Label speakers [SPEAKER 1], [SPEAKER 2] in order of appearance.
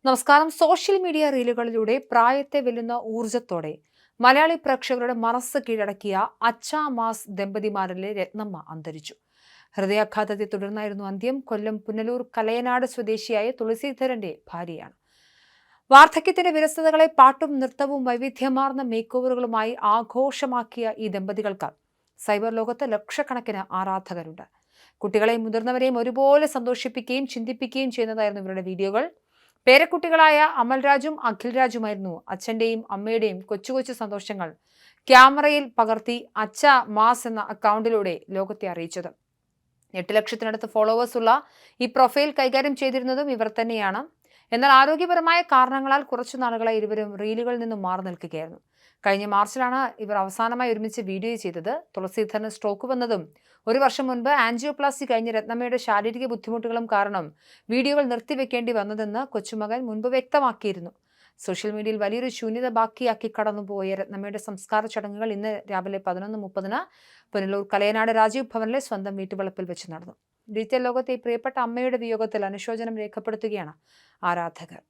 [SPEAKER 1] നമസ്കാരം. Social media റീലുകളിലൂടെ പ്രായത്തെ വെല്ലുന്ന ഊർജത്തോടെ മലയാളി പ്രേക്ഷകരുടെ മനസ്സ് കീഴടക്കിയ അച്ഛ മാസ് ദമ്പതിമാരിലെ രത്നമ്മ അന്തരിച്ചു. ഹൃദയാഘാതത്തെ തുടർന്നായിരുന്നു അന്ത്യം. കൊല്ലം പുനലൂർ കലയനാട് സ്വദേശിയായ തുളസീധരന്റെ ഭാര്യയാണ്. വാർദ്ധക്യത്തിന്റെ വിരസതകളെ പാട്ടും നൃത്തവും വൈവിധ്യമാർന്ന മേക്കോവറുകളുമായി ആഘോഷമാക്കിയ ഈ ദമ്പതികൾക്ക് സൈബർ ലോകത്ത് ലക്ഷക്കണക്കിന് ആരാധകരുണ്ട്. കുട്ടികളെയും മുതിർന്നവരെയും ഒരുപോലെ സന്തോഷിപ്പിക്കുകയും ചിന്തിപ്പിക്കുകയും ചെയ്യുന്നതായിരുന്നു ഇവരുടെ വീഡിയോകൾ. പേരക്കുട്ടികളായ അമൽരാജും അഖിൽരാജുമായിരുന്നു അച്ഛന്റെയും അമ്മയുടെയും കൊച്ചു കൊച്ചു സന്തോഷങ്ങൾ ക്യാമറയിൽ പകർത്തി അച്ഛ മാസ് എന്ന അക്കൗണ്ടിലൂടെ ലോകത്തെ അറിയിച്ചത്. 8 ലക്ഷത്തിനടുത്ത് ഫോളോവേഴ്സ് ഉള്ള ഈ പ്രൊഫൈൽ കൈകാര്യം ചെയ്തിരുന്നതും ഇവർ തന്നെയാണ്. എന്നാൽ ആരോഗ്യപരമായ കാരണങ്ങളാൽ കുറച്ചു നാളുകളായി ഇരുവരും റീലുകളിൽ നിന്നും മാറി നിൽക്കുകയായിരുന്നു. കഴിഞ്ഞ മാർച്ചിലാണ് ഇവർ അവസാനമായി ഒരുമിച്ച് വീഡിയോ ചെയ്തത്. തുളസീധരന് സ്ട്രോക്ക് വന്നതും 1 വർഷം മുൻപ് ആൻജിയോപ്ലാസ്റ്റി കഴിഞ്ഞ രത്നമ്മയുടെ ശാരീരിക ബുദ്ധിമുട്ടുകളും കാരണം വീഡിയോകൾ നിർത്തിവെക്കേണ്ടി വന്നതെന്ന് കൊച്ചുമകൻ മുൻപ് വ്യക്തമാക്കിയിരുന്നു. സോഷ്യൽ മീഡിയയിൽ വലിയൊരു ശൂന്യത ബാക്കിയാക്കി കടന്നുപോയ രത്നമ്മയുടെ സംസ്കാര ചടങ്ങുകൾ ഇന്ന് രാവിലെ 11:30 പുനലൂർ കലയനാട് രാജീവ് ഭവനിലെ സ്വന്തം വീട്ടുവളപ്പിൽ വെച്ച് നടന്നു. ഡിജിറ്റൽ ലോകത്തെ ഈ പ്രിയപ്പെട്ട അമ്മയുടെ വിയോഗത്തിൽ അനുശോചനം രേഖപ്പെടുത്തുകയാണ് ആരാധകർ.